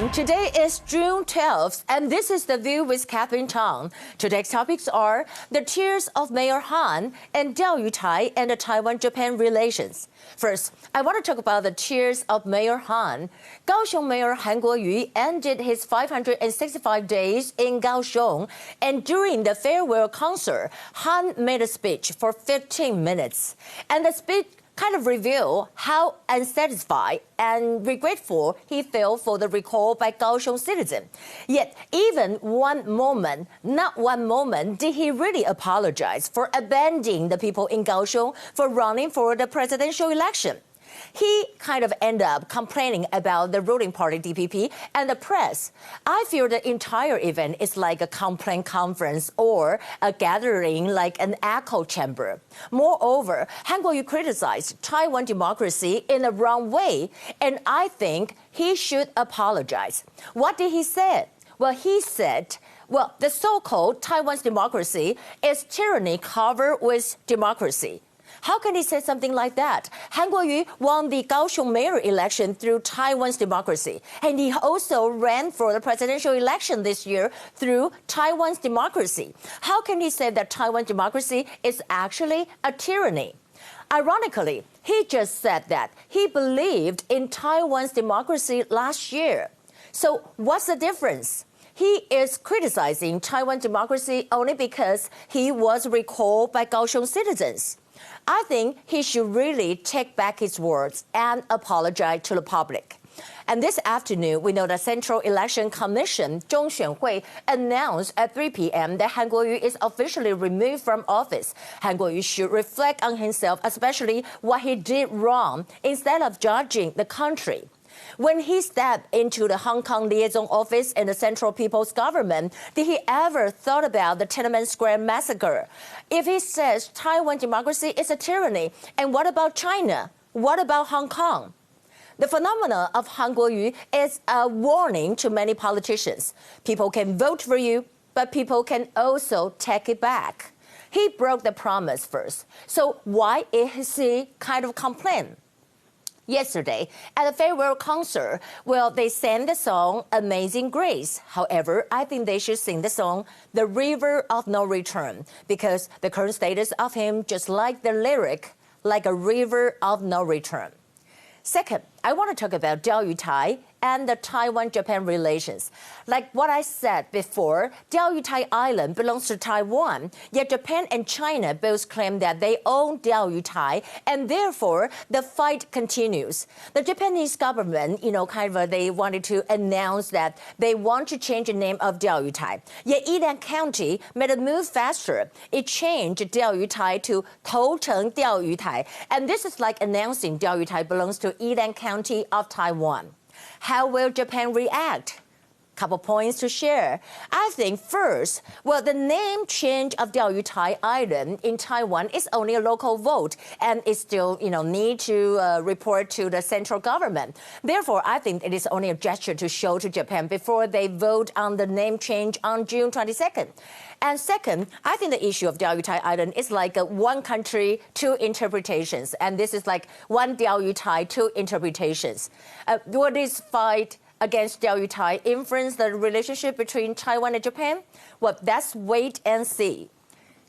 morning. Today is June 12th, and this is The View with Catherine Chang. Today's topics are the tears of Mayor Han and Tai and the Taiwan-Japan relations. First, I want to talk about the tears of Mayor Han. Kaohsiung Mayor Han Kuo-yu ended his 565 days in Kaohsiung, and during the farewell concert, Han made a speech for 15 minutes. And the speech kind of reveal how unsatisfied and regretful he felt for the recall by Kaohsiung citizens. Yet, even not one moment, did he really apologize for abandoning the people in Kaohsiung for running for the presidential election. He kind of ended up complaining about the ruling party DPP and the press. I feel the entire event is like a complaint conference or a gathering like an echo chamber. Moreover, Han Kuo-yu criticized Taiwan democracy in the wrong way, and I think he should apologize. What did he say? Well, he said, the so-called Taiwan's democracy is tyranny covered with democracy. How can he say something like that? Han Kuo-yu won the Kaohsiung mayor election through Taiwan's democracy, and he also ran for the presidential election this year through Taiwan's democracy. How can he say that Taiwan's democracy is actually a tyranny? Ironically, he just said that he believed in Taiwan's democracy last year. So what's the difference? He is criticizing Taiwan democracy only because he was recalled by Kaohsiung citizens. I think he should really take back his words and apologize to the public. And this afternoon, we know the Central Election Commission, Zhong Xuanhui, announced at 3 p.m. that Han Kuo-yu is officially removed from office. Han Kuo-yu should reflect on himself, especially what he did wrong, instead of judging the country. When he stepped into the Hong Kong liaison office in the Central People's Government, did he ever thought about the Tiananmen Square massacre? If he says Taiwan democracy is a tyranny, and what about China? What about Hong Kong? The phenomenon of Han Kuo-yu is a warning to many politicians. People can vote for you, but people can also take it back. He broke the promise first. So why is he kind of complaining? Yesterday, at a farewell concert, they sang the song Amazing Grace. However, I think they should sing the song The River of No Return, because the current status of him, just like the lyric, like a river of no return. Second, I want to talk about Tai and the Taiwan-Japan relations. Like what I said before, Tai Island belongs to Taiwan, yet Japan and China both claim that they own Tai, and therefore the fight continues. The Japanese government, they wanted to announce that they want to change the name of Tai. Yet Yilan County made a move faster. It changed Tai to Toucheng Tai, and this is like announcing Tai belongs to Yilan County of Taiwan. How will Japan react? Couple points to share. I think first, the name change of Tai Island in Taiwan is only a local vote, and it still, need to report to the central government. Therefore, I think it is only a gesture to show to Japan before they vote on the name change on June 22nd. And second, I think the issue of Tai Island is like one country, two interpretations, and this is like one Tai, two interpretations. Will this fight against Tai influence the relationship between Taiwan and Japan? Let's wait and see.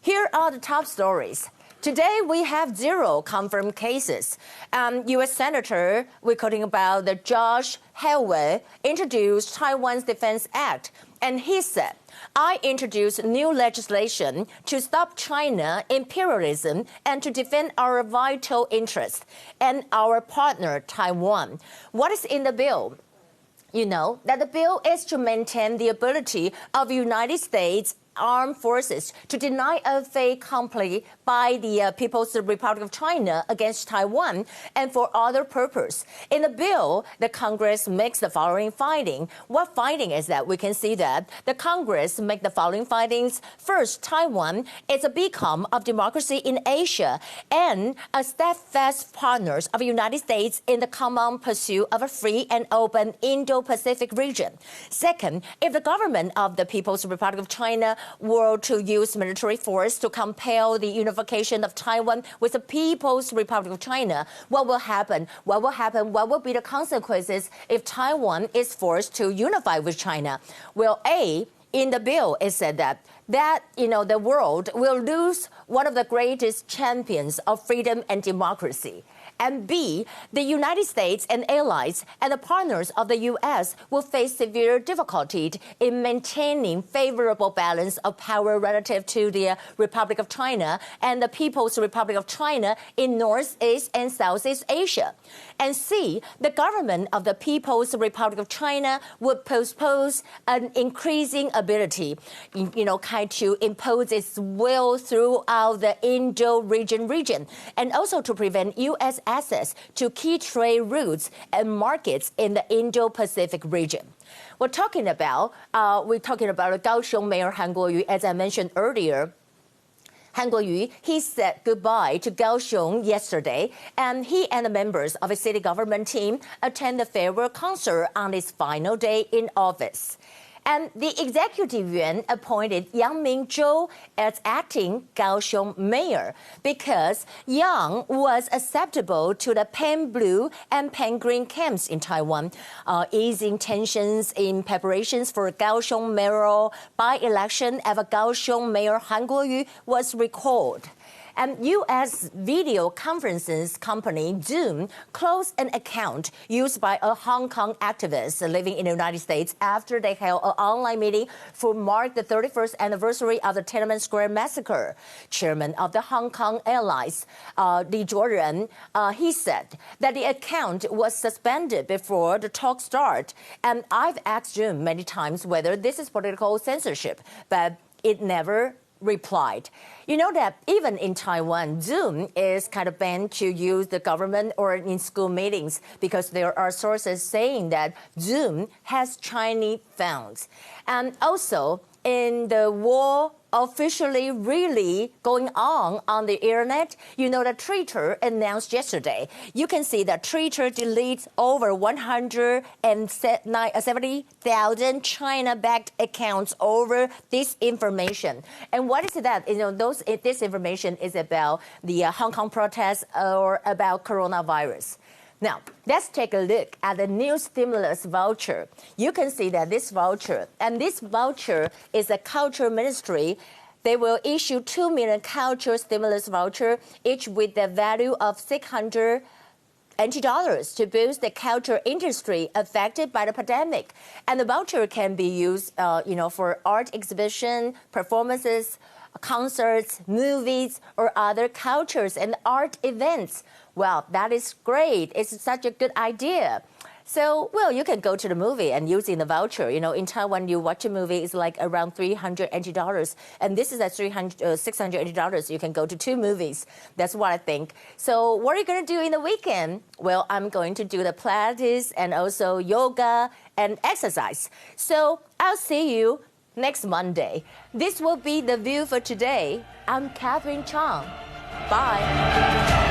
Here are the top stories. Today, we have 0 confirmed cases. U.S. Senator, we're talking about the Josh Hawley, introduced Taiwan's Defense Act, and he said, I introduced new legislation to stop China imperialism and to defend our vital interests and our partner, Taiwan. What is in the bill? You know that the bill is to maintain the ability of the United States armed forces to deny a fait accompli by the People's Republic of China against Taiwan and for other purpose. In the bill, the Congress makes the following finding. What finding is that? We can see that the Congress make the following findings. First, Taiwan is a beacon of democracy in Asia and a steadfast partner of the United States in the common pursuit of a free and open Indo-Pacific region. Second, if the government of the People's Republic of China were to use military force to compel the unification of Taiwan with the People's Republic of China, what will happen? What will happen? What will be the consequences if Taiwan is forced to unify with China? Well, in the bill, it said that the world will lose one of the greatest champions of freedom and democracy. And B, the United States and allies and the partners of the U.S. will face severe difficulty in maintaining favorable balance of power relative to the Republic of China and the People's Republic of China in Northeast and Southeast Asia. And C, the government of the People's Republic of China would possess an increasing ability, to impose its will throughout the Indo-region, and also to prevent U.S. access to key trade routes and markets in the Indo-Pacific region. We're talking about Kaohsiung Mayor Han Kuo-yu, as I mentioned earlier. Han Kuo-yu, he said goodbye to Kaohsiung yesterday, and he and the members of his city government team attend the farewell concert on his final day in office. And the Executive Yuan appointed Yang Ming-jou as acting Kaohsiung mayor because Yang was acceptable to the pan-blue and pan-green camps in Taiwan, easing tensions in preparations for Kaohsiung mayoral by-election after Kaohsiung Mayor Han Kuo-yu was recalled. And U.S. video conferences company Zoom closed an account used by a Hong Kong activist living in the United States after they held an online meeting to mark the 31st anniversary of the Tiananmen Square massacre. Chairman of the Hong Kong Allies, Li Zhuoren, he said that the account was suspended before the talk started. And I've asked Zoom many times whether this is political censorship, but it never replied. You know that even in Taiwan, Zoom is kind of banned to use the government or in school meetings because there are sources saying that Zoom has Chinese phones. And also, in the war officially really going on the internet, that Twitter announced yesterday. You can see that Twitter deletes over 170,000 China-backed accounts over this information. And what is that? This information is about the Hong Kong protests or about coronavirus. Now, let's take a look at the new stimulus voucher. You can see that this voucher is a culture ministry. They will issue 2 million culture stimulus voucher, each with the value of $600 to boost the culture industry affected by the pandemic. And the voucher can be used, for art exhibition, performances, concerts, movies, or other cultures and art events. Well, that is great. It's such a good idea. So, you can go to the movie and using the voucher. In Taiwan, you watch a movie, it's like around $380. And this is at $680. You can go to 2 movies. That's what I think. So, what are you going to do in the weekend? Well, I'm going to do the Pilates and also yoga and exercise. So, I'll see you next Monday. This will be The View for today. I'm Catherine Chang. Bye.